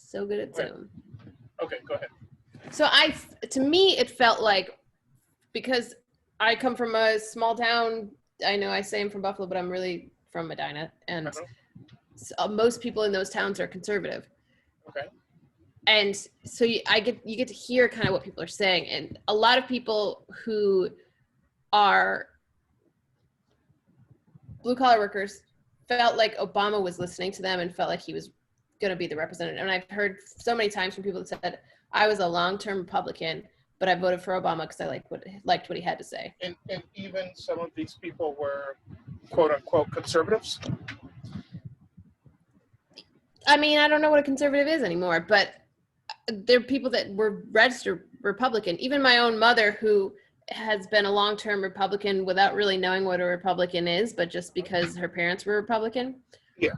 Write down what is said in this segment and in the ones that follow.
so good at Okay. Zoom. Okay, go ahead. So to me, it felt like, because I come from a small town, I know I say I'm from Buffalo, but I'm really from Medina, and most people in those towns are conservative. Okay. And so you get to hear kind of what people are saying, and a lot of people who are blue collar workers felt like Obama was listening to them and felt like he was going to be the representative. And I've heard so many times from people that said, I was a long-term Republican, but I voted for Obama because I liked what he had to say. And even some of these people were quote unquote conservatives? I mean, I don't know what a conservative is anymore, but there are people that were registered Republican. Even my own mother, who has been a long-term Republican without really knowing what a Republican is, but just because her parents were Republican. Yeah.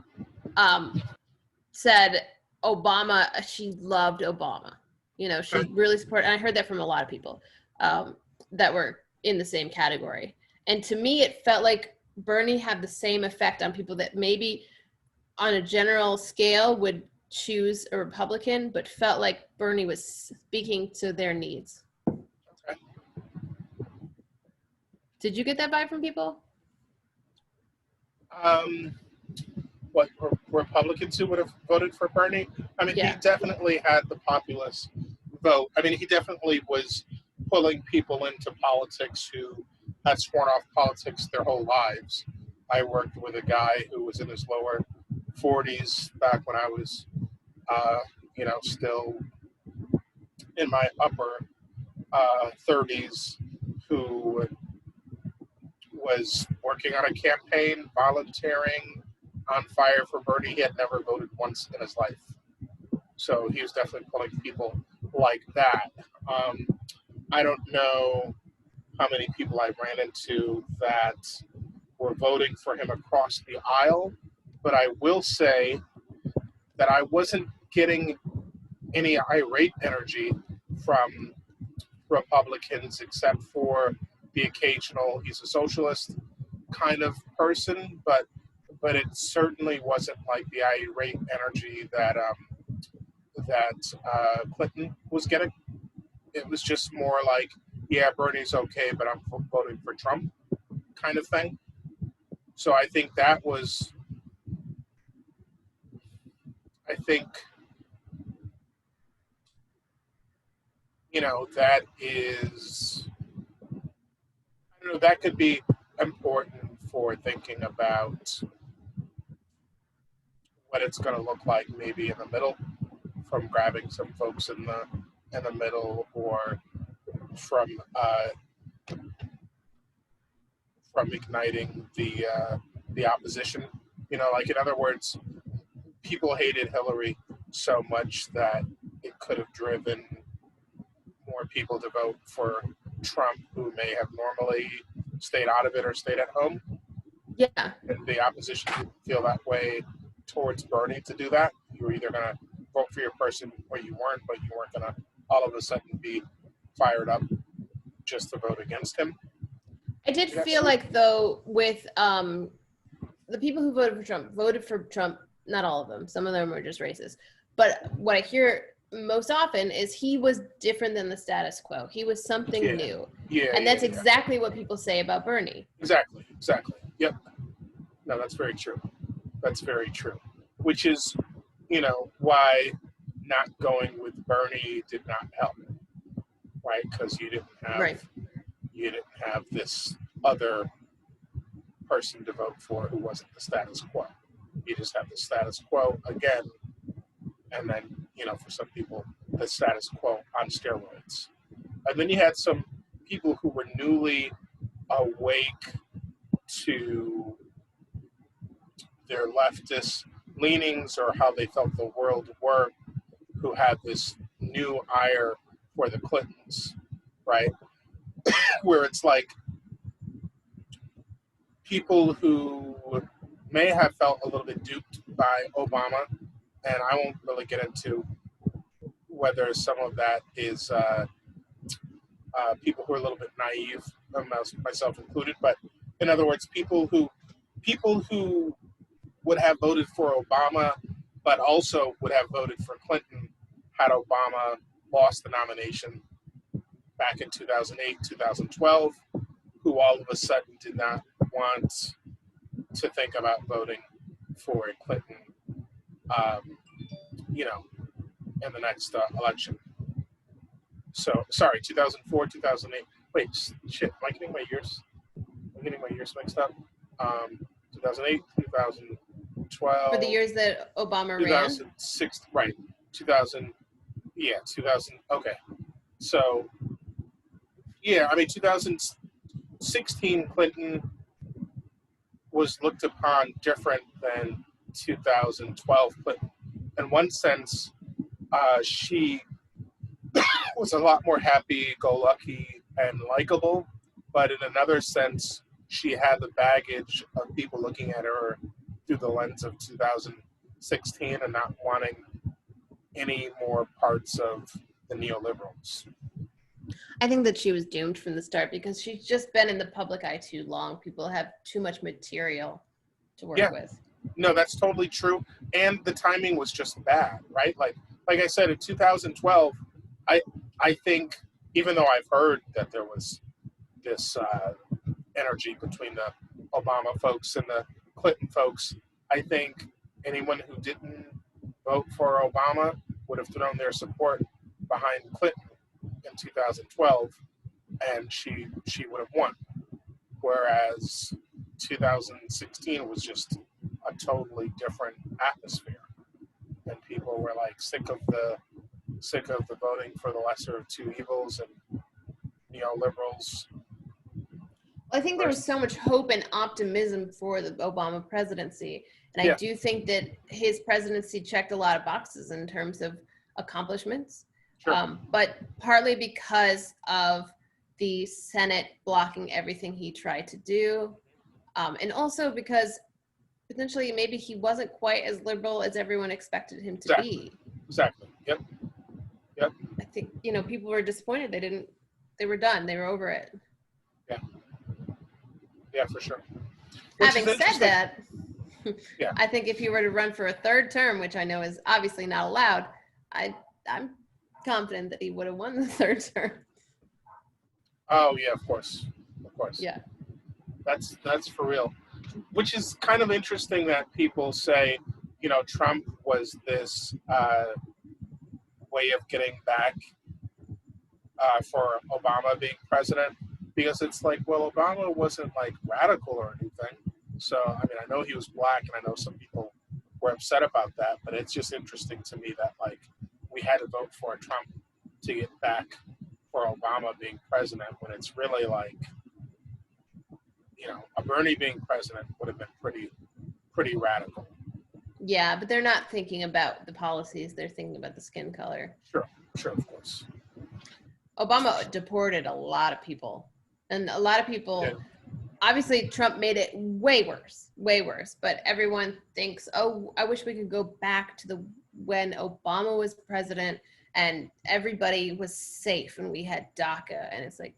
Said Obama, she loved Obama. She really supported, and I heard that from a lot of people that were in the same category. And to me, it felt like Bernie had the same effect on people that maybe on a general scale would choose a Republican, but felt like Bernie was speaking to their needs. Okay. Did you get that vibe from people? What, Republicans who would have voted for Bernie? I mean, Yeah. He definitely had the populist vote. I mean, he definitely was pulling people into politics who had sworn off politics their whole lives. I worked with a guy who was in his lower 40s back when I was, still in my upper 30s, who was working on a campaign, volunteering, on fire for Bernie. He had never voted once in his life. So he was definitely pulling people like that. I don't know how many people I ran into that were voting for him across the aisle, but I will say that I wasn't getting any irate energy from Republicans except for the occasional, he's a socialist kind of person, but it certainly wasn't like the irate energy that Clinton was getting. It was just more like, yeah, Bernie's okay, but I'm voting for Trump kind of thing. So I think that was, that is, I don't know, that could be important for thinking about what it's going to look like maybe in the middle, from grabbing some folks in the middle, or from igniting the opposition. Like, in other words, people hated Hillary so much that it could have driven more people to vote for Trump who may have normally stayed out of it or stayed at home. Yeah. And the opposition didn't feel that way towards Bernie to do that. You were either going to vote for your person or you weren't, but you weren't going to all of a sudden be fired up just to vote against him. I did feel like, though, with the people who voted for Trump, not all of them, some of them are just racist. But what I hear most often is he was different than the status quo. He was something new. Yeah. And that's exactly what people say about Bernie. Exactly. Yep. No, that's very true. Which is, why not going with Bernie did not help, right? Because you didn't have this other person to vote for who wasn't the status quo. You just have the status quo again, and then, for some people, the status quo on steroids. And then you had some people who were newly awake to their leftist leanings or how they felt the world worked, who had this new ire for the Clintons, right? Where it's like people who may have felt a little bit duped by Obama, and I won't really get into whether some of that is people who are a little bit naive, myself included, but in other words, people who would have voted for Obama, but also would have voted for Clinton had Obama lost the nomination back in 2008, 2012, who all of a sudden did not want to think about voting for Clinton, you know, in the next election. So, sorry, 2004, 2008. Wait, shit, am I getting my years? I'm getting my years mixed up. 2008, 2012. For the years that Obama ran? 2006, right. 2000, yeah, 2000, okay. So, yeah, I mean, 2016, Clinton was looked upon different than 2012 Clinton. In one sense, she was a lot more happy-go-lucky and likable, but in another sense, she had the baggage of people looking at her through the lens of 2016 and not wanting any more parts of the neoliberals. I think that she was doomed from the start because she's just been in the public eye too long. People have too much material to work with. No, that's totally true. And the timing was just bad, right? Like I said, in 2012, I think, even though I've heard that there was this energy between the Obama folks and the Clinton folks, I think anyone who didn't vote for Obama would have thrown their support behind Clinton in 2012, and she would have won. Whereas 2016 was just a totally different atmosphere, and people were like sick of the voting for the lesser of two evils and neoliberals. I think there was so much hope and optimism for the Obama presidency. And I do think that his presidency checked a lot of boxes in terms of accomplishments. Sure. But partly because of the Senate blocking everything he tried to do. And also because potentially maybe he wasn't quite as liberal as everyone expected him to be. Exactly. Yep. I think, people were disappointed. They were done. They were over it. Yeah, for sure. Having said that, yeah. I think if he were to run for a third term, which I know is obviously not allowed, I'm confident that he would have won the third term. Oh yeah, of course. Yeah. That's for real. Which is kind of interesting that people say, Trump was this way of getting back for Obama being president, because it's like, well, Obama wasn't like radical or anything. So, I mean, I know he was black, and I know some people were upset about that, but it's just interesting to me that like we had to vote for Trump to get back for Obama being president, when it's really like, a Bernie being president would have been pretty radical. Yeah, but they're not thinking about the policies. They're thinking about the skin color. Sure, of course. Obama deported a lot of people. And a lot of people, obviously Trump made it way worse. But everyone thinks, oh, I wish we could go back to when Obama was president and everybody was safe and we had DACA. And it's like,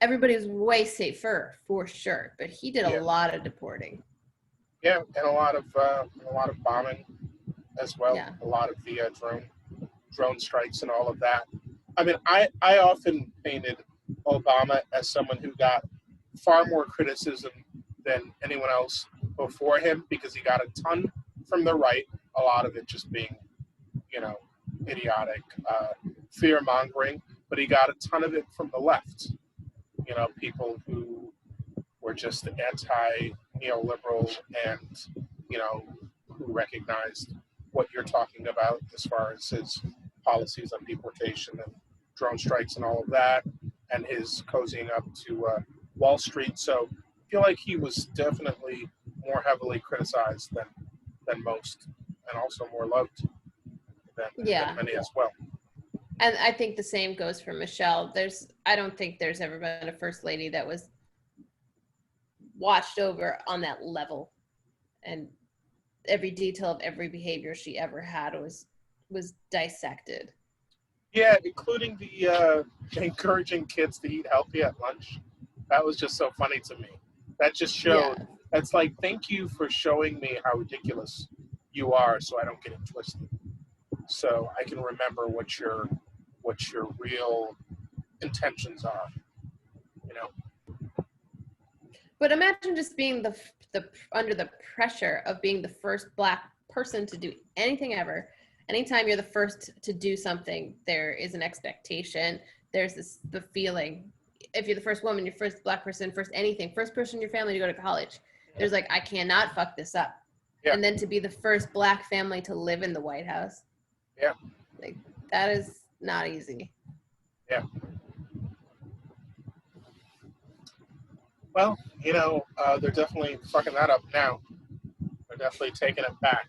everybody was way safer for sure. But he did a lot of deporting. Yeah, and a lot of bombing as well. Yeah. A lot of via drone strikes and all of that. I mean, I often painted Obama as someone who got far more criticism than anyone else before him, because he got a ton from the right, a lot of it just being, idiotic fear-mongering, but he got a ton of it from the left. People who were just anti-neoliberal and, who recognized what you're talking about as far as his policies on deportation and drone strikes and all of that, and his cozying up to Wall Street. So I feel like he was definitely more heavily criticized than most, and also more loved than many as well. And I think the same goes for Michelle. I don't think there's ever been a first lady that was watched over on that level, and every detail of every behavior she ever had was dissected. Yeah, including the encouraging kids to eat healthy at lunch. That was just so funny to me. That just showed, that's like, thank you for showing me how ridiculous you are, so I don't get it twisted. So I can remember what your real intentions are. You know. But imagine just being the under the pressure of being the first Black person to do anything ever. Anytime you're the first to do something, there is an expectation. There's the feeling. If you're the first woman, you're first Black person, first anything, first person in your family to go to college. There's like, I cannot fuck this up. Yeah. And then to be the first Black family to live in the White House. Yeah. Like, that is not easy. Yeah. Well, they're definitely fucking that up now. They're definitely taking it back.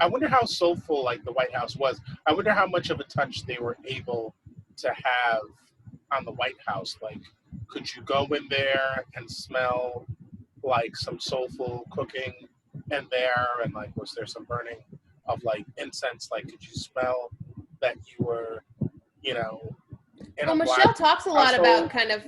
I wonder how soulful like the White House was. I wonder how much of a touch they were able to have on the White House. Like, could you go in there and smell like some soulful cooking in there? And like, was there some burning of like incense? Like, could you smell that you were, well, Michelle talks a lot about kind of,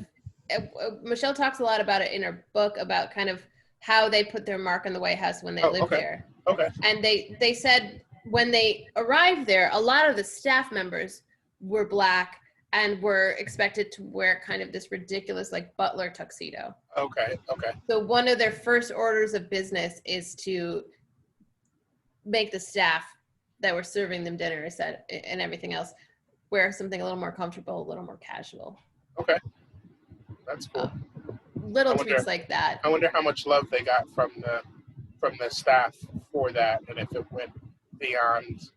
Michelle talks a lot about it in her book about kind of how they put their mark on the White House when they lived there. Okay. And they said when they arrived there, a lot of the staff members were Black and were expected to wear kind of this ridiculous like butler tuxedo. Okay. So one of their first orders of business is to make the staff that were serving them dinner and everything else wear something a little more comfortable, a little more casual. Okay. That's cool. Little tweaks like that. I wonder how much love they got from the staff for that, and if it went beyond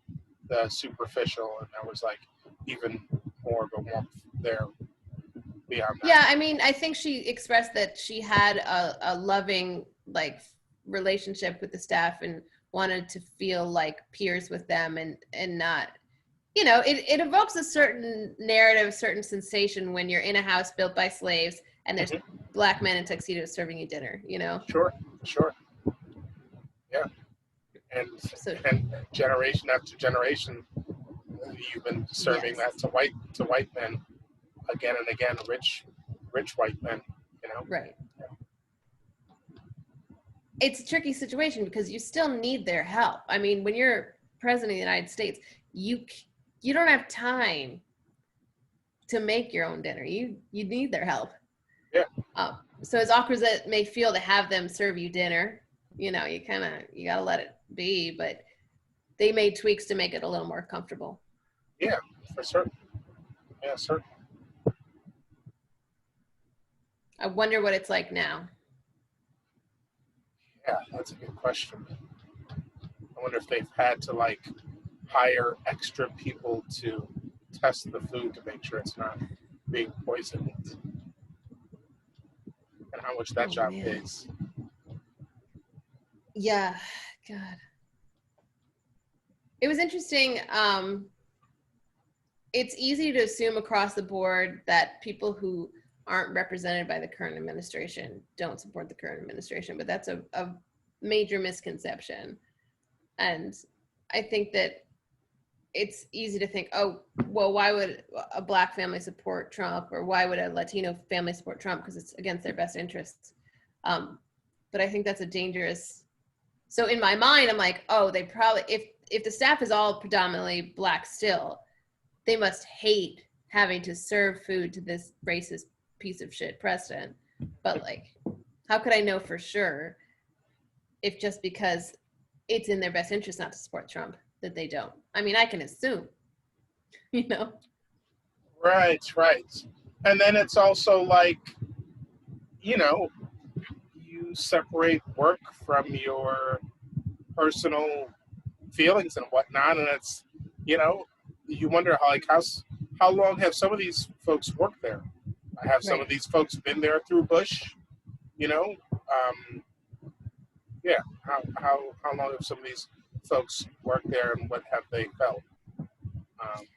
the superficial, and there was like even more of a warmth there beyond that. Yeah, I mean, I think she expressed that she had a loving like relationship with the staff and wanted to feel like peers with them and not, it evokes a certain narrative, certain sensation when you're in a house built by slaves and there's Black men in tuxedos serving you dinner, Sure. Yeah. And generation after generation, you've been serving that to white men again and again, rich white men, Right. It's a tricky situation because you still need their help. I mean, when you're president of the United States, you don't have time to make your own dinner. You need their help. Yeah. So as awkward as it may feel to have them serve you dinner, you gotta let it be, but they made tweaks to make it a little more comfortable. Yeah, for certain. Yeah, certain. I wonder what it's like now. Yeah, that's a good question. I wonder if they've had to like hire extra people to test the food to make sure it's not being poisoned, and how much that job pays. Yeah, God. It was interesting. It's easy to assume across the board that people who aren't represented by the current administration don't support the current administration, but that's a major misconception. And I think that it's easy to think, oh, well, why would a Black family support Trump, or why would a Latino family support Trump? Because it's against their best interests. But I think that's a dangerous. So in my mind, I'm like, oh, they probably, if the staff is all predominantly Black still, they must hate having to serve food to this racist piece of shit president. But like, how could I know for sure if just because it's in their best interest not to support Trump that they don't? I mean, I can assume, Right. And then it's also like, you separate work from your personal feelings and whatnot, and it's, you wonder how long have some of these folks worked there? Have some of these folks been there through Bush? Yeah. How long have some of these folks worked there, and what have they felt?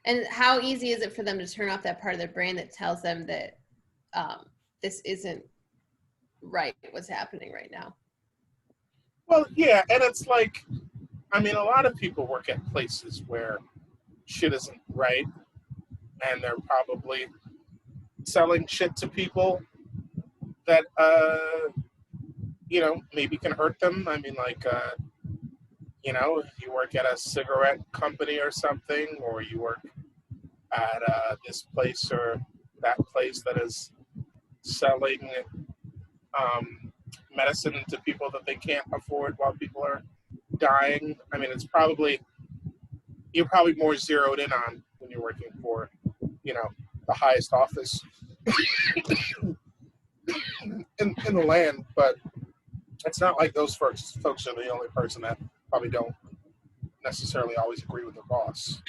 And how easy is it for them to turn off that part of their brain that tells them that this isn't right, what's happening right now? Well, yeah, and it's like, I mean, a lot of people work at places where shit isn't right, and they're probably selling shit to people that, maybe can hurt them. I mean, like, you work at a cigarette company or something, or you work at this place or that place that is selling medicine to people that they can't afford while people are dying. I mean, you're probably more zeroed in on when you're working for, the highest office in the land. But it's not like those folks are the only person that probably don't necessarily always agree with their boss.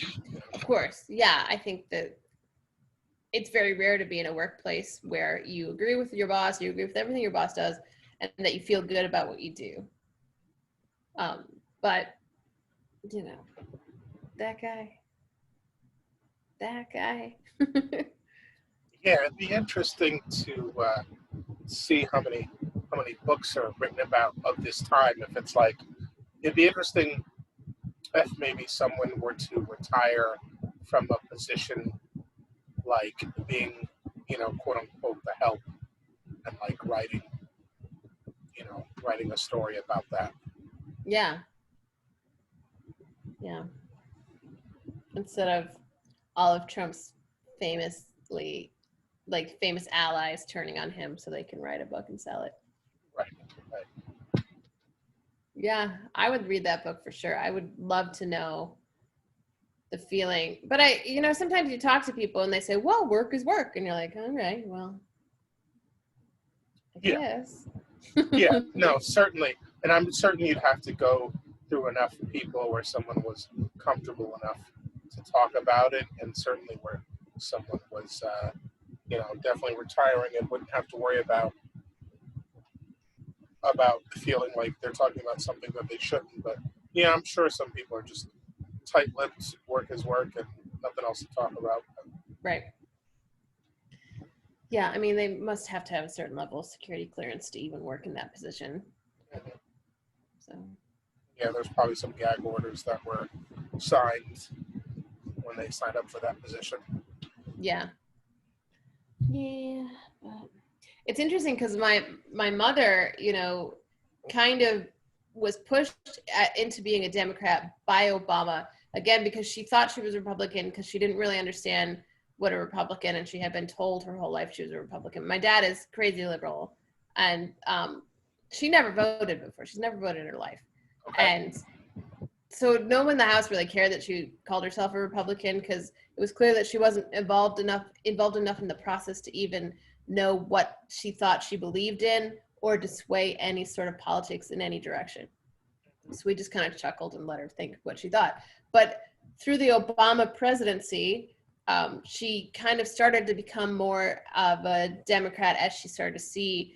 Of course. Yeah. I think that it's very rare to be in a workplace where you agree with your boss, you agree with everything your boss does, and that you feel good about what you do. But, that guy. Yeah, it'd be interesting to see how many books are written about of this time. If it's like, it'd be interesting if maybe someone were to retire from a position like being, quote unquote, the help, and like writing a story about that. Yeah. Instead of all of Trump's famous allies turning on him so they can write a book and sell it. Right. Yeah, I would read that book for sure. I would love to know the feeling. But sometimes you talk to people and they say, well, work is work. And you're like, all right, well, I guess. Yeah, no, certainly. And I'm certain you'd have to go through enough people where someone was comfortable enough to talk about it, and certainly where someone was, definitely retiring and wouldn't have to worry about feeling like they're talking about something that they shouldn't. But yeah, I'm sure some people are just tight-lipped, work is work, and nothing else to talk about. Right. Yeah, I mean, they must have to have a certain level of security clearance to even work in that position. Mm-hmm. So. Yeah, there's probably some gag orders that were signed when they signed up for that position. Yeah. But it's interesting because my mother, kind of was pushed into being a Democrat by Obama, again, because she thought she was Republican because she didn't really understand what a Republican, and she had been told her whole life she was a Republican. My dad is crazy liberal, and she never voted before. She's never voted in her life. Okay. And so no one in the House really cared that she called herself a Republican, because it was clear that she wasn't involved enough in the process to even know what she thought she believed in or to sway any sort of politics in any direction. So we just kind of chuckled and let her think what she thought. But through the Obama presidency, she kind of started to become more of a Democrat as she started to see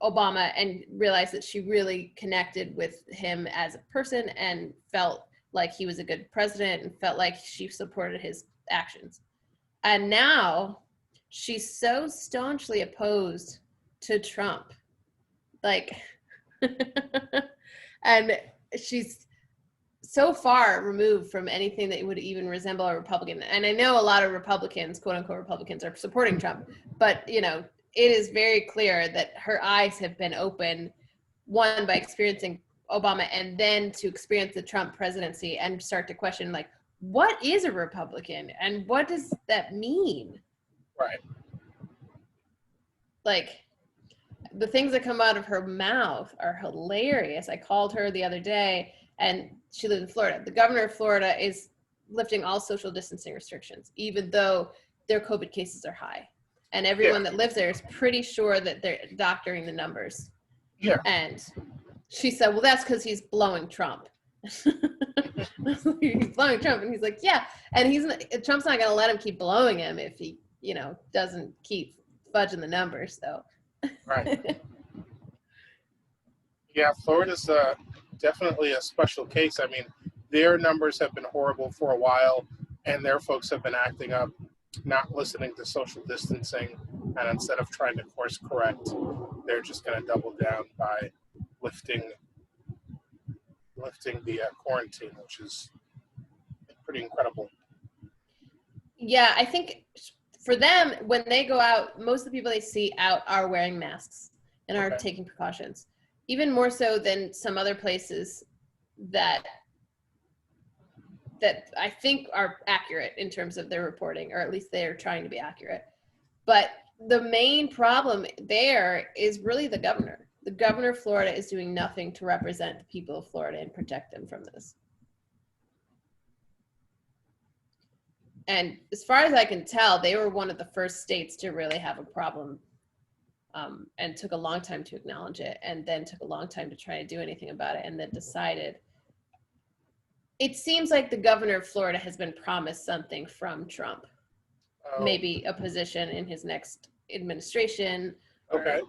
Obama and realized that she really connected with him as a person and felt like he was a good president and felt like she supported his actions. And now she's so staunchly opposed to Trump. And she's so far removed from anything that would even resemble a Republican. And I know a lot of Republicans, quote unquote Republicans, are supporting Trump, but it is very clear that her eyes have been opened, one, by experiencing Obama, and then to experience the Trump presidency and start to question, like, what is a Republican and what does that mean? Right. Like, the things that come out of her mouth are hilarious. I called her the other day, and she lives in Florida. The governor of Florida is lifting all social distancing restrictions, even though their COVID cases are high. And everyone that lives there is pretty sure that they're doctoring the numbers. Yeah. And she said, well, that's because he's blowing Trump. He's blowing Trump. And he's like, yeah. And Trump's not going to let him keep blowing him if he, doesn't keep fudging the numbers, though. Right. Yeah, Florida's definitely a special case. I mean, their numbers have been horrible for a while, and their folks have been acting up, not listening to social distancing, and instead of trying to course correct, they're just going to double down by lifting the quarantine, which is pretty incredible. Yeah, I think for them, when they go out, most of the people they see out are wearing masks and are taking precautions, even more so than some other places that I think are accurate in terms of their reporting, or at least they're trying to be accurate. But the main problem there is really the governor. The governor of Florida is doing nothing to represent the people of Florida and protect them from this. And as far as I can tell, they were one of the first states to really have a problem, and took a long time to acknowledge it, and then took a long time to try to do anything about it, and then decided. It seems like the governor of Florida has been promised something from Trump. Maybe a position in his next administration. Okay.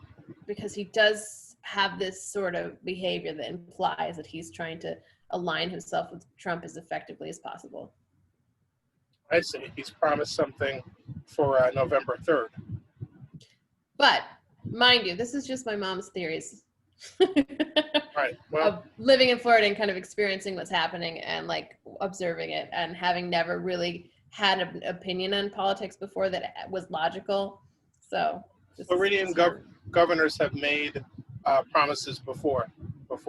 Because he does have this sort of behavior that implies that he's trying to align himself with Trump as effectively as possible. I see. He's promised something for November 3rd. But mind you, this is just my mom's theories. Right. Well, of living in Florida and kind of experiencing what's happening and like observing it, and having never really had an opinion on politics before that was logical. So Floridian governors have made promises before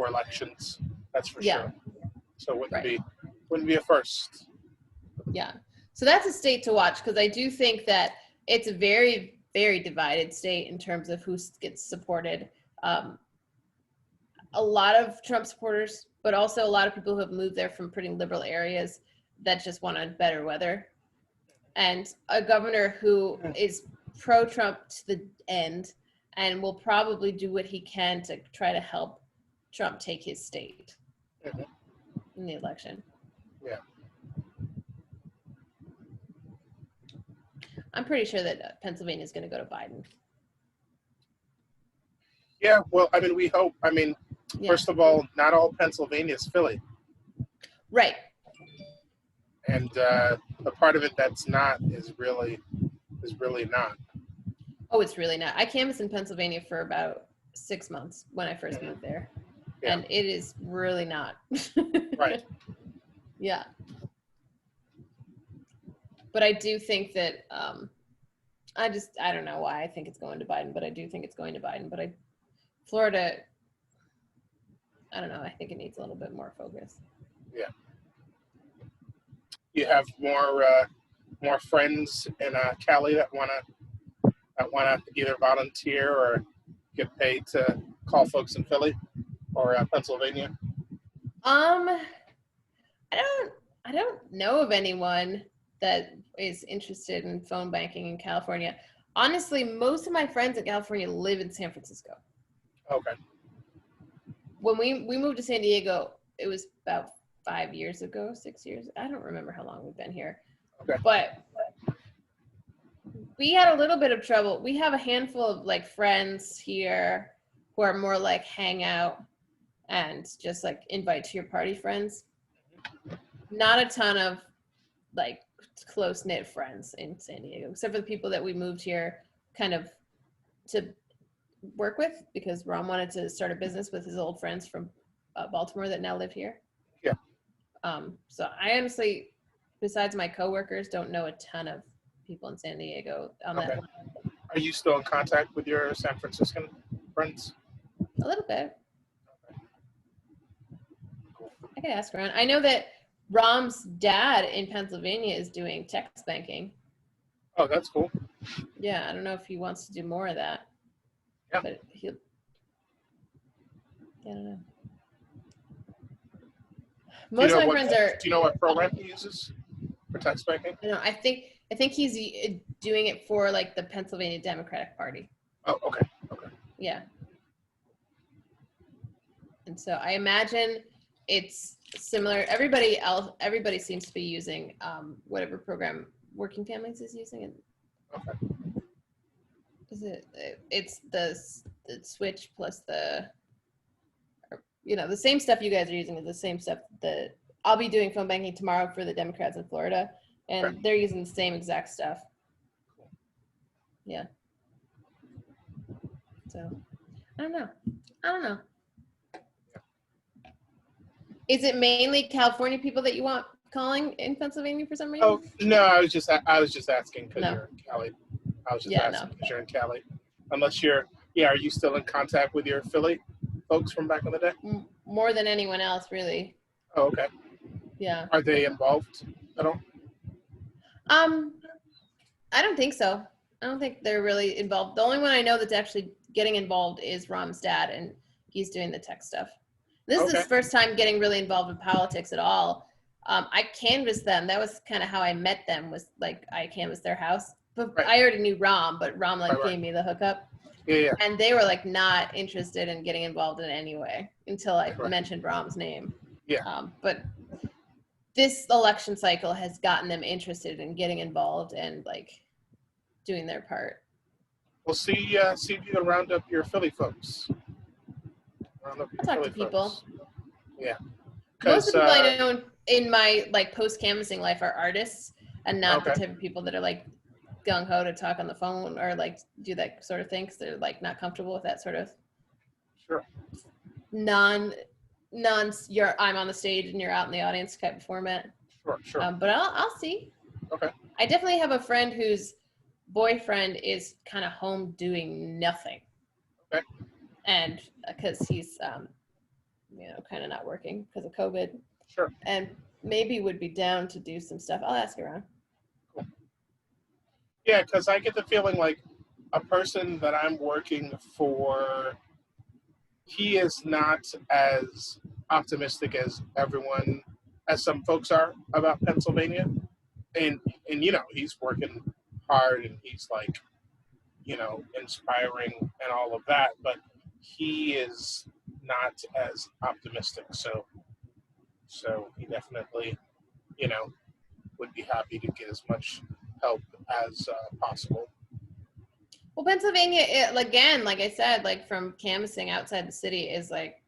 elections. That's for sure. So it wouldn't be a first. Yeah. So that's a state to watch, because I do think that it's a very, very divided state in terms of who gets supported. A lot of Trump supporters, but also a lot of people who have moved there from pretty liberal areas that just want better weather. And a governor who is pro-Trump to the end and will probably do what he can to try to help Trump take his state in the election. Yeah. I'm pretty sure that Pennsylvania is going to go to Biden. Yeah, well, I mean, we hope. I mean, first of all, not all Pennsylvania is Philly. Right. And the part of it that's not is really not. Oh, it's really not. I canvassed in Pennsylvania for about 6 months when I first moved there. Yeah. And it is really not. Right. Yeah. But I do think that, I don't know why I think it's going to Biden, but I do think it's going to Biden. But Florida, I don't know, I think it needs a little bit more focus. Yeah. You have more friends in Cali that wanna either volunteer or get paid to call folks in Philly or Pennsylvania? I don't know of anyone that is interested in phone banking in California. Honestly, most of my friends in California live in San Francisco. Okay. When we moved to San Diego, it was about 5 years ago, 6 years. I don't remember how long we've been here. Okay. But we had a little bit of trouble. We have a handful of like friends here who are more like hang out and just like invite to your party friends. Not a ton of like close-knit friends in San Diego, except for the people that we moved here kind of to work with, because Ron wanted to start a business with his old friends from Baltimore that now live here. Yeah. So I honestly, besides my coworkers, don't know a ton of people in San Diego on that line. Are you still in contact with your San Franciscan friends? A little bit. I could ask around. I know that Rom's dad in Pennsylvania is doing text banking. Oh, that's cool. Yeah, I don't know if he wants to do more of that. Yeah. But I don't know. Most of my friends are. Do you know what program he uses for text banking? No, I think he's doing it for like the Pennsylvania Democratic Party. Oh, okay. Okay. Yeah. And so I imagine it's similar. Everybody seems to be using whatever program Working Families is using. And okay. It's the Switch plus the same stuff you guys are using is the same stuff that I'll be doing phone banking tomorrow for the Democrats in Florida, and right. They're using the same exact stuff. Yeah. So I don't know. Is it mainly California people that you want calling in Pennsylvania for some reason? Oh no, I was just asking because you're in Cali. I was just asking because you're in Cali. Unless are you still in contact with your Philly folks from back in the day? More than anyone else, really. Oh, okay. Yeah. Are they involved at all? Um, I don't think so. I don't think they're really involved. The only one I know that's actually getting involved is Rom's dad, and he's doing the tech stuff. This is Okay. his first time getting really involved in politics at all. I canvassed them. That was kind of how I met them. Was like I canvassed their house, but Right. I already knew Rom, but Rom like Right. gave me the hookup, Yeah. and they were like not interested in getting involved in any way until I Right. mentioned Rom's name. Yeah. But this election cycle has gotten them interested in getting involved and like doing their part. We'll see if you can round up your Philly folks. Round up your I'll talk Philly to people. folks. Yeah. Most of the people I know in my like post canvassing life are artists and not the type of people that are like gung ho to talk on the phone or like do that sort of thing because they're like not comfortable with that sort of Sure. non you're I'm on the stage and you're out in the audience type of format. Sure. But I'll see. Okay. I definitely have a friend whose boyfriend is kind of home doing nothing. Okay. And because he's kind of not working because of COVID. Sure. And maybe would be down to do some stuff. I'll ask around. Cool. Yeah, because I get the feeling like a person that I'm working for, he is not as optimistic as some folks are about Pennsylvania. And he's working hard and he's like, inspiring and all of that, but he is not as optimistic. So he definitely, would be happy to get as much help as possible. Well, Pennsylvania, again, like I said, like from canvassing outside the city is like,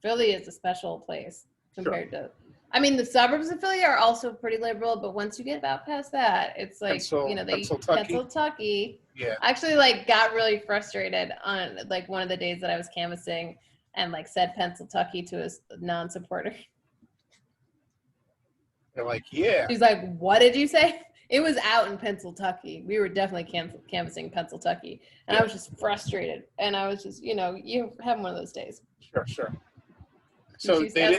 Philly is a special place compared to, I mean, the suburbs of Philly are also pretty liberal, but once you get about past that, it's like, Pennsyltucky. Yeah. I actually like got really frustrated on like one of the days that I was canvassing and like said Pennsyltucky to his non-supporter. They're like, yeah. She's like, what did you say? It was out in Pennsyltucky. We were definitely canvassing Pennsyltucky. And I was just frustrated. And I was just, you have one of those days. Sure. So they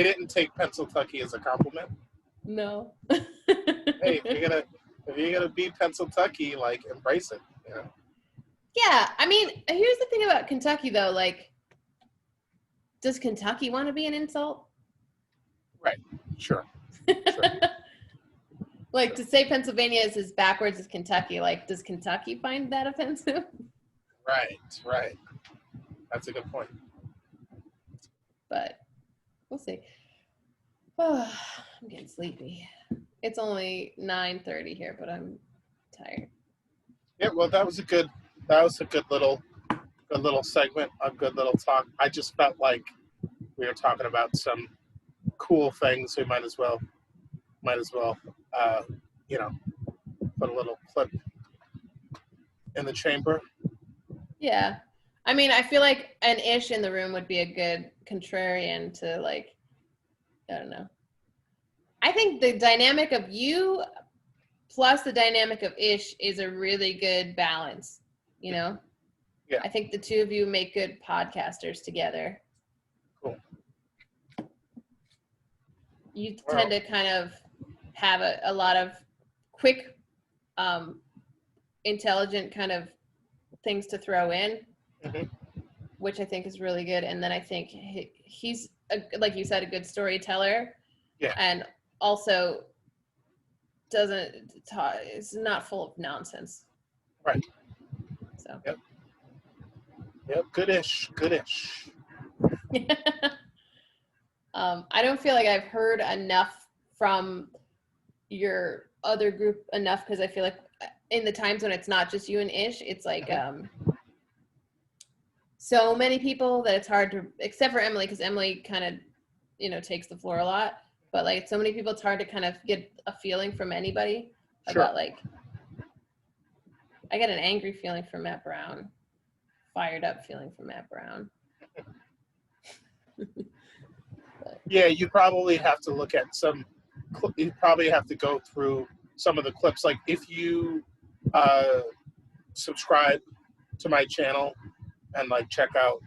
didn't take Pennsyltucky as a compliment? No. Hey, if you're gonna be Pennsyltucky, like embrace it, Yeah, I mean, here's the thing about Kentucky though, like, does Kentucky want to be an insult? Right. Sure. Like to say Pennsylvania is as backwards as Kentucky, like does Kentucky find that offensive? Right. That's a good point. But we'll see. Oh, I'm getting sleepy. It's only 9:30 here, but I'm tired. Yeah, well, that was a good little segment, a good little talk. I just felt like we were talking about some cool things. We might as well, put a little clip in the chamber. Yeah. I mean, I feel like an Ish in the room would be a good contrarian to like, I don't know. I think the dynamic of you plus the dynamic of Ish is a really good balance, Yeah. I think the two of you make good podcasters together. Cool. You tend to kind of have a lot of quick, intelligent kind of things to throw in, which I think is really good. And then I think he's, like you said, a good storyteller. Yeah. And also is not full of nonsense. Right. So. Yep. Goodish. I don't feel like I've heard enough from your other group enough because I feel like in the times when it's not just you and Ish, it's like so many people that it's hard to, except for Emily, because Emily kind of, takes the floor a lot. But like so many people, it's hard to kind of get a feeling from anybody about like, I get an angry feeling from Matt Brown, fired up feeling from Matt Brown. Yeah, you probably have to look at you probably have to go through some of the clips. Like if you subscribe to my channel and like check out,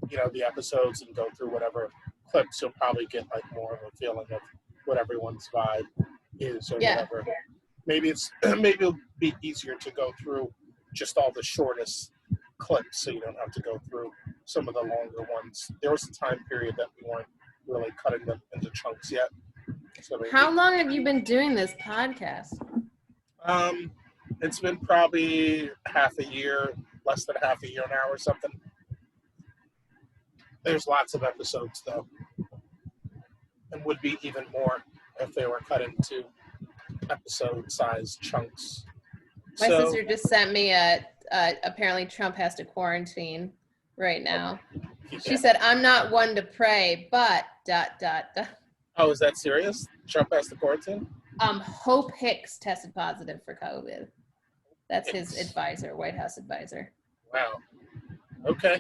the episodes and go through whatever clips, you'll probably get like more of a feeling of what everyone's vibe is or Yeah. whatever. Maybe it'll be easier to go through just all the shortest clips, so you don't have to go through some of the longer ones. There was a time period that we weren't really cutting them into chunks yet. So maybe, How long have you been doing this podcast? it's been probably half a year, less than half a year now or something. There's lots of episodes though, and would be even more if they were cut into episode-sized chunks. My sister just sent me apparently Trump has to quarantine right now. Yeah. She said, I'm not one to pray, but ... Oh, is that serious? Trump has to quarantine? Hope Hicks tested positive for COVID. That's Hicks. his advisor, White House advisor. Wow. Okay.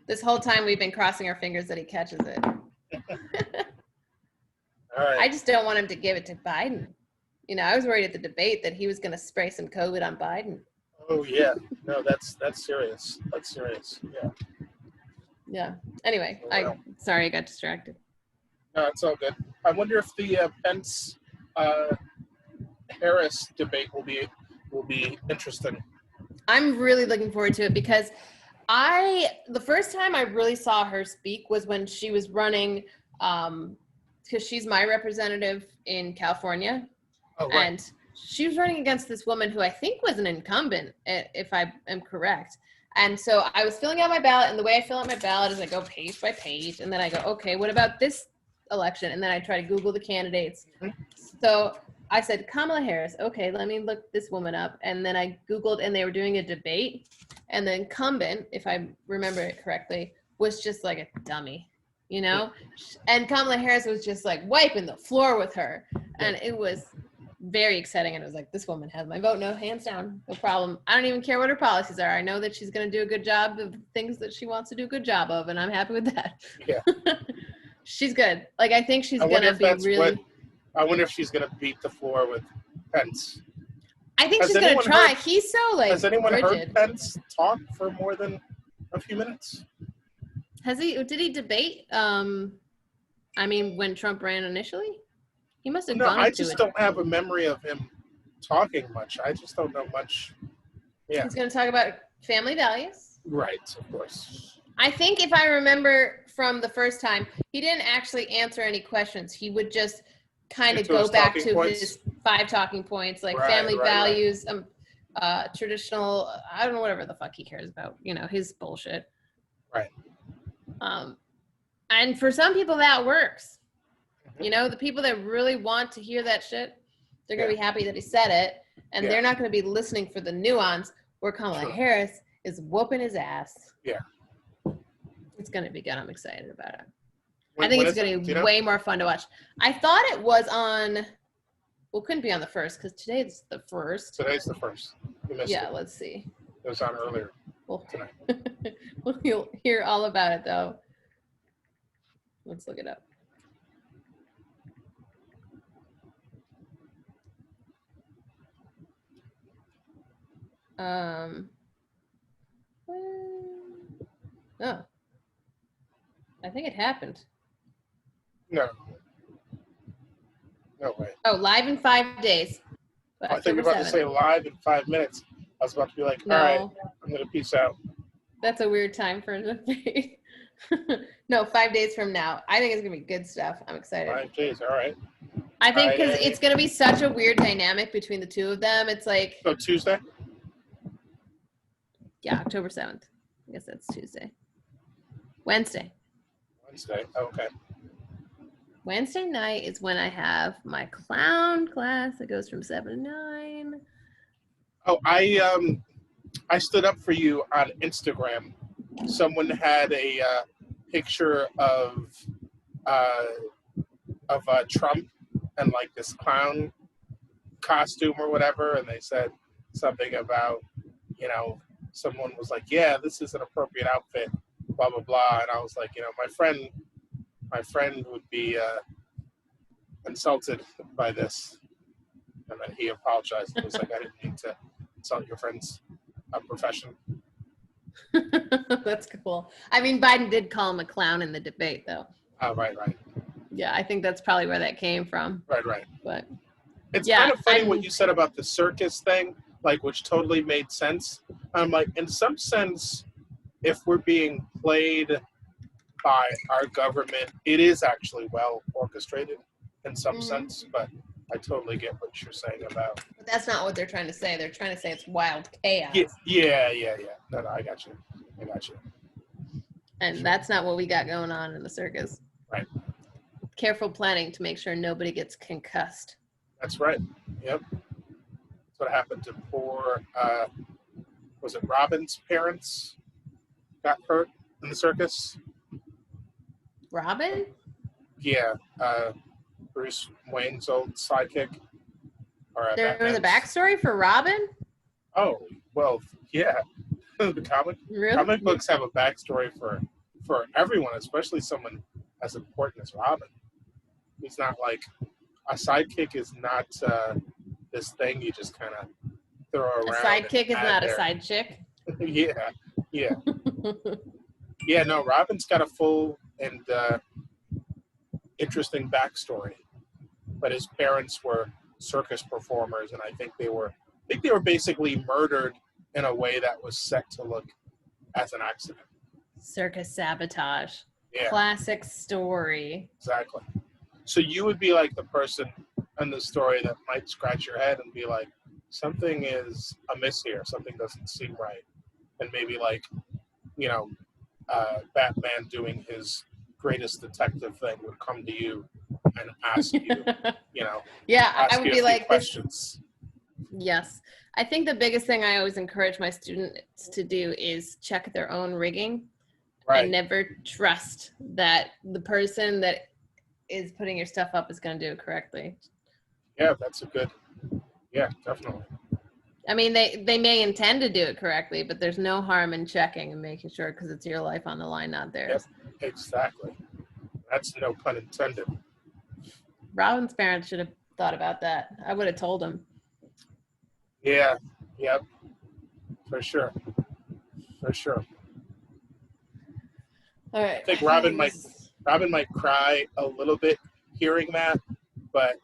This whole time we've been crossing our fingers that he catches it. All right. I just don't want him to give it to Biden. You know, I was worried at the debate that he was going to spray some COVID on Biden. Oh yeah. No, that's serious. That's serious. Yeah. Yeah. Anyway, Wow. Sorry I got distracted. No, it's all good. I wonder if the Pence Harris debate will be interesting. I'm really looking forward to it because the first time I really saw her speak was when she was running, because she's my representative in California. Oh, right. And she was running against this woman who I think was an incumbent, if I am correct. And so I was filling out my ballot, and the way I fill out my ballot is I go page by page, and then I go, okay, what about this election? And then I try to Google the candidates. Mm-hmm. So I said, Kamala Harris. Okay, let me look this woman up. And then I Googled, and they were doing a debate. And the incumbent, if I remember it correctly, was just like a dummy, you know? And Kamala Harris was just like wiping the floor with her. And it was very exciting. And it was like, this woman has my vote. No, hands down. No problem. I don't even care what her policies are. I know that she's going to do a good job of things that she wants to do a good job of. And I'm happy with that. Yeah. She's good. Like, I think she's going to be really... I wonder if she's going to beat the floor with Pence. I think she's going to try. He's so, like, has anyone rigid. heard Pence talk for more than a few minutes? Did he debate? I mean, when Trump ran initially? He must have gone to it. No, I just don't have a memory of him talking much. I just don't know much. Yeah. He's going to talk about family values. Right, of course. I think if I remember from the first time, he didn't actually answer any questions. He would just kind of go back to his 5 talking points, like family values, traditional, I don't know, whatever the fuck he cares about, you know, his bullshit. Right. And for some people that works. You know, the people that really want to hear that shit, they're going to be happy that he said it, and they're not going to be listening for the nuance where Kamala Harris is whooping his ass. Yeah. It's going to be good. I'm excited about it. I think it's going to be way more fun to watch. I thought it was on, well, it couldn't be on the 1st because today's the 1st. Today's the 1st. Yeah, let's see. It was on earlier tonight. Well, you'll hear all about it, though. Let's look it up. Oh. I think it happened. No. No way. Oh, live in 5 days. I think you're about to say live in 5 minutes. I was about to be like, all right, I'm going to peace out. That's a weird time for a debate. No, 5 days from now. I think it's going to be good stuff. I'm excited. 5 days, all right. I think because it's going to be such a weird dynamic between the two of them. It's like... So Tuesday? Yeah, October 7th. I guess that's Tuesday. Wednesday. Okay. Wednesday night is when I have my clown class that goes from 7 to 9. Oh, I stood up for you on Instagram. Someone had a picture of Trump and like this clown costume or whatever, and they said something about, you know, someone was like, yeah, this is an appropriate outfit, blah, blah, blah. And I was like, you know, my friend would be insulted by this. And then he apologized. He was like, I didn't mean to insult your friend's profession. That's cool. I mean, Biden did call him a clown in the debate, though. Oh, right. Yeah, I think that's probably where that came from. Right. But It's yeah, kind of funny what you said about the circus thing, like, which totally made sense. I'm like, in some sense, if we're being played by our government, it is actually well orchestrated in some sense, but I totally get what you're saying about. But that's not what they're trying to say. They're trying to say it's wild chaos. Yeah. No, I got you. And that's not what we got going on in the circus. Right. Careful planning to make sure nobody gets concussed. That's right. Yep. That's what happened to poor, was it Robin's parents got hurt in the circus? Robin? Yeah. Bruce Wayne's old sidekick. Or There was a backstory for Robin? Oh, well, yeah. The comic books have a backstory for everyone, especially someone as important as Robin. He's not like a sidekick is not this thing you just kind of throw around. A sidekick is not a side chick. Yeah. Yeah, no, Robin's got a full and interesting backstory. But his parents were circus performers, and I think they were basically murdered in a way that was set to look as an accident. Circus sabotage. Yeah. Classic story. Exactly. So you would be like the person in the story that might scratch your head and be like, something is amiss here. Something doesn't seem right. And maybe like, Batman doing his greatest detective thing would come to you and ask you, Yeah, I would be like questions. Yes. I think the biggest thing I always encourage my students to do is check their own rigging. Right. And never trust that the person that is putting your stuff up is going to do it correctly. Yeah, definitely. I mean, they may intend to do it correctly, but there's no harm in checking and making sure, because it's your life on the line, not theirs. Yep, exactly. That's no pun intended. Robin's parents should have thought about that. I would have told him. Yeah, yep, for sure. All right. I think Robin might cry a little bit hearing that, but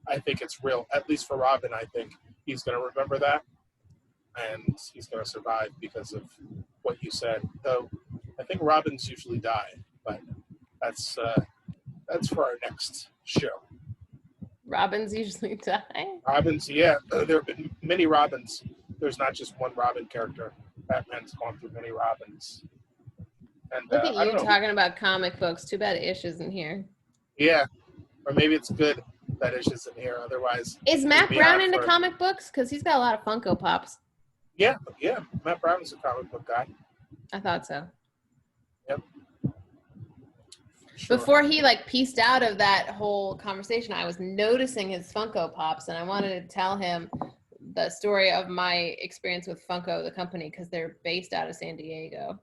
I think it's real. At least for Robin, I think he's going to remember that, and he's going to survive because of what you said. Though I think Robins usually die, but that's for our next show. Robins usually die? Robins, yeah. There have been many Robins. There's not just one Robin character. Batman's gone through many Robins. And, look at you talking about comic books. Too bad Ish isn't here. Yeah, or maybe it's good that Ish isn't here. Otherwise, is Matt Brown into comic books? Because he's got a lot of Funko Pops. Yeah. Matt Brown is a comic book guy. I thought so. Yep. Sure. Before he pieced out of that whole conversation, I was noticing his Funko Pops, and I wanted to tell him the story of my experience with Funko, the company, because they're based out of San Diego.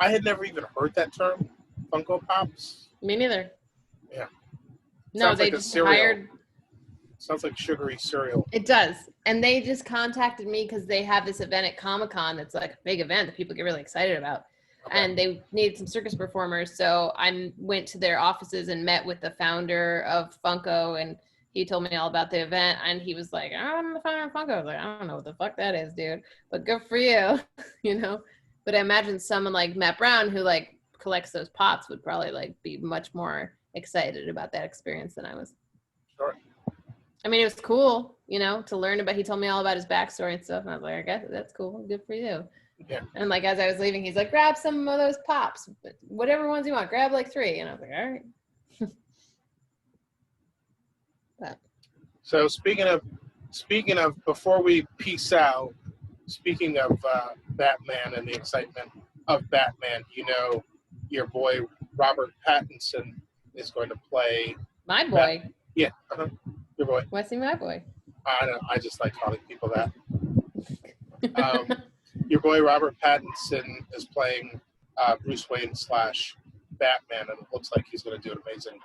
I had never even heard that term, Funko Pops. Me neither. Yeah. No, they just hired. Sounds like sugary cereal. It does. And they just contacted me because they have this event at Comic-Con that's like a big event that people get really excited about. Okay. And they needed some circus performers. So I went to their offices and met with the founder of Funko, and he told me all about the event. And he was like, I'm the founder of Funko. I was like, I don't know what the fuck that is, dude. But good for you, But I imagine someone like Matt Brown, who collects those pops, would probably be much more excited about that experience than I was. Sure. I mean, it was cool, to learn about. He told me all about his backstory and stuff, and I was like, I guess that's cool. Good for you. Yeah. And as I was leaving, he's like, grab some of those pops, whatever ones you want. Grab 3, and I was like, all right. But. So speaking of, before we peace out, speaking of Batman and the excitement of Batman, your boy Robert Pattinson is going to play. My boy. Yeah, your boy. What's he, my boy? I don't know. I just like calling people that. Your boy Robert Pattinson is playing Bruce Wayne / Batman, and it looks like he's going to do an amazing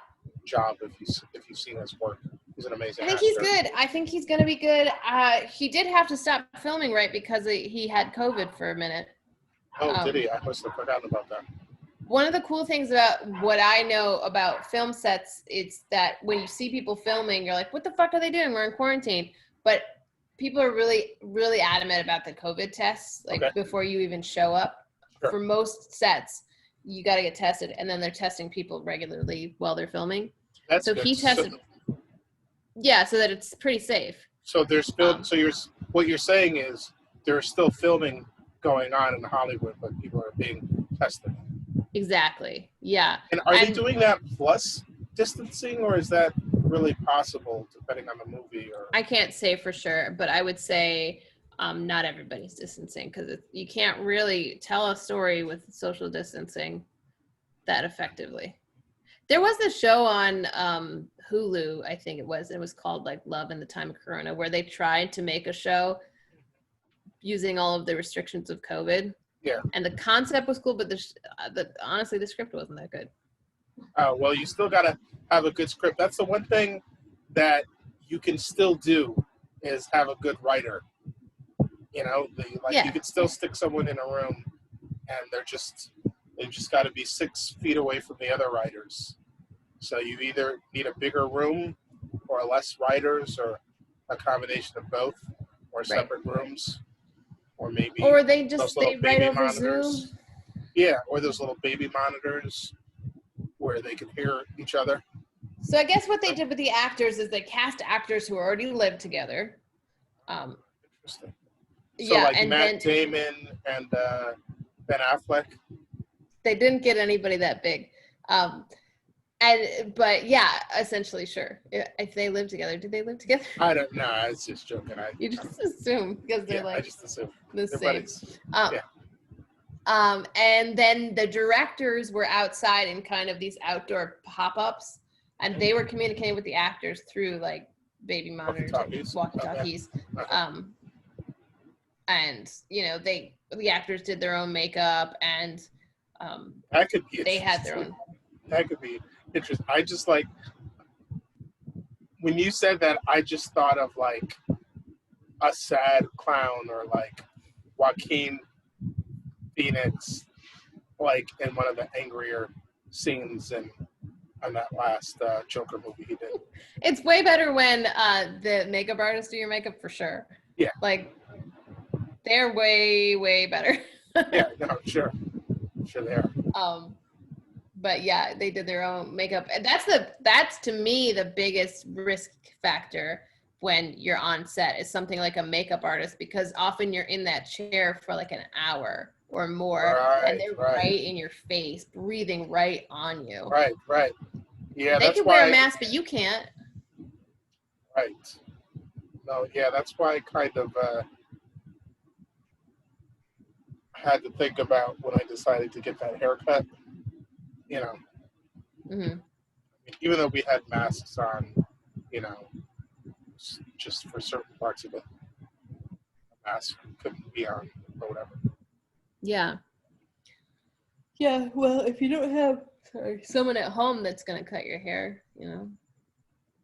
job if you've seen his work. He's an amazing actor. He's good. I think he's going to be good. He did have to stop filming, right, because he had COVID for a minute. Oh, did he? I must have forgotten about that. One of the cool things about what I know about film sets is that when you see people filming, you're like, what the fuck are they doing? We're in quarantine. But people are really, really adamant about the COVID tests, like before you even show up. Sure. For most sets, you got to get tested, and then they're testing people regularly while they're filming. That's so good. he tested. Yeah, so that it's pretty safe. So there's film. So what you're saying is there's still filming going on in Hollywood, but people are being tested. Exactly. Yeah. And are they doing that plus distancing, or is that really possible depending on the movie? Or I can't say for sure, but I would say not everybody's distancing, because you can't really tell a story with social distancing that effectively. There was a show on Hulu, I think it was called like Love in the Time of Corona, where they tried to make a show using all of the restrictions of COVID. Yeah. And the concept was cool, but honestly, the script wasn't that good. Oh, well, you still got to have a good script. That's the one thing that you can still do is have a good writer. You know, you could still stick someone in a room and they've just got to be 6 feet away from the other writers. So you either need a bigger room or less writers or a combination of both, or separate rooms. Or maybe they write over monitors. Zoom. Yeah, or those little baby monitors where they can hear each other. So I guess what they did with the actors is they cast actors who already lived together. Interesting. So and Matt Damon and Ben Affleck. They didn't get anybody that big. But yeah, essentially, sure. If they live together, did they live together? I don't know. I was just joking. You just assume because they're I just assume the they're same. Buddies. And then the directors were outside in kind of these outdoor pop-ups, and they were communicating with the actors through like baby monitors, walkie-talkies. Okay. And the actors did their own makeup, and that could be they had their own. That could be interesting. I just when you said that, I just thought of like a sad clown or like Joaquin Phoenix, like in one of the angrier scenes in that last Joker movie he did. It's way better when the makeup artists do your makeup, for sure. Yeah. Like, they're way, way better. Yeah, no, sure they are. But yeah, they did their own makeup. And that's to me the biggest risk factor when you're on set, is something like a makeup artist, because often you're in that chair for like an hour or more, and they're right in your face, breathing right on you. Right. Yeah, they can wear a mask, but you can't. Right. No, yeah, that's why I kind of had to think about when I decided to get that haircut. Mm-hmm. Even though we had masks on, just for certain parts of it, a mask couldn't be on or whatever. Yeah, well, if you don't have someone at home that's going to cut your hair,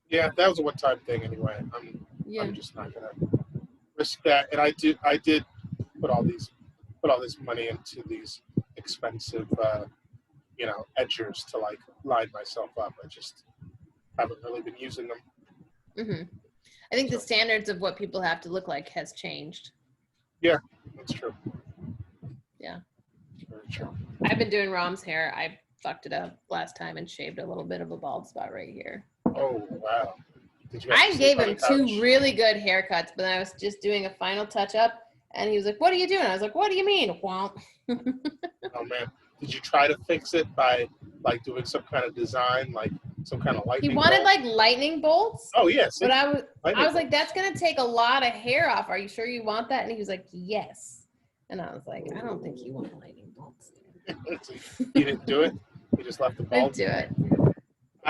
Yeah, that was a one-time thing anyway. I'm just not going to risk that. And I did put all this money into these expensive, edgers to like line myself up. I just haven't really been using them. Mm-hmm. I think the standards of what people have to look like has changed. Yeah, that's true. Yeah. Very true. I've been doing Rom's hair. I fucked it up last time and shaved a little bit of a bald spot right here. Oh, wow. I gave him 2 really good haircuts, but then I was just doing a final touch-up, and he was like, what are you doing? I was like, what do you mean? Womp. Oh, man. Did you try to fix it by, like, doing some kind of design, like some kind of lightning He wanted, bolt? like, lightning bolts. Oh, yes. But I was like, that's going to take a lot of hair off. Are you sure you want that? And he was like, yes. And I was like, I don't think you want lightning bolts. You didn't do it? You just left the bulb? Didn't do it.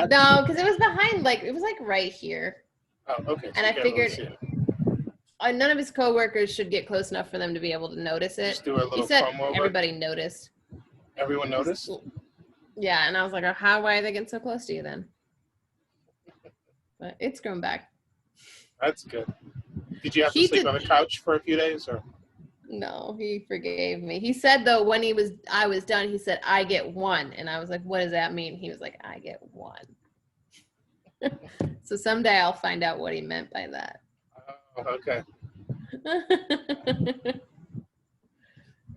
No, because it was behind, it was right here. Oh, okay. So and I figured none of his coworkers should get close enough for them to be able to notice it. Just do a little he said comb over. Everybody noticed. Everyone noticed? Yeah, and I was like, why are they getting so close to you then? But it's grown back. That's good. Did you have to sleep on the couch for a few days? Or? No, he forgave me. He said though when I was done, he said I get one, and I was like, what does that mean? He was like, I get one. So someday I'll find out what he meant by that. Oh, okay.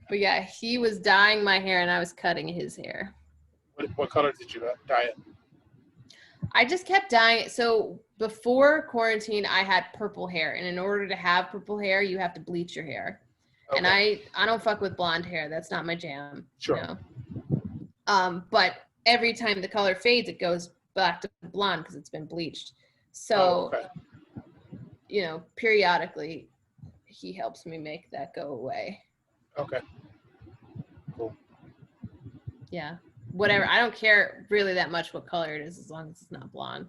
But yeah, he was dyeing my hair and I was cutting his hair. What color did you dye it? I just kept dyeing it. So before quarantine, I had purple hair, and in order to have purple hair, you have to bleach your hair. Okay. And I don't fuck with blonde hair. That's not my jam. Sure. You know? But every time the color fades, it goes back to blonde because it's been bleached. So, you know, periodically, he helps me make that go away. Okay. Cool. Yeah. Whatever. I don't care really that much what color it is as long as it's not blonde.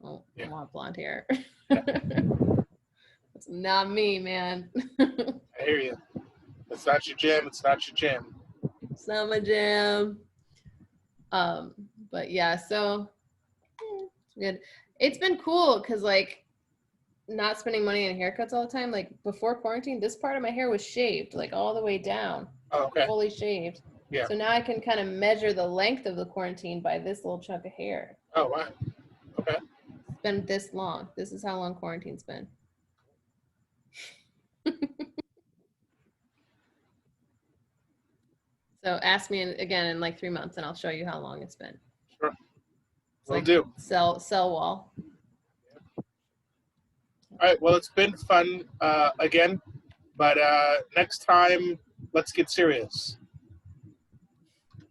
I want blonde hair. It's not me, man. I hear you. It's not your jam. It's not your jam. It's not my jam. But yeah, so it's good. It's been cool because like not spending money on haircuts all the time. Like before quarantine, this part of my hair was shaved, like all the way down. Oh, okay. Fully shaved. Yeah. So now I can kind of measure the length of the quarantine by this little chunk of hair. Oh, wow. Okay. It's been this long. This is how long quarantine's been. So ask me again in like 3 months and I'll show you how long it's been. Sure. Will like do. Cell wall. All right. Well, it's been fun again, but next time, let's get serious.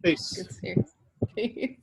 Peace. Get serious. Peace.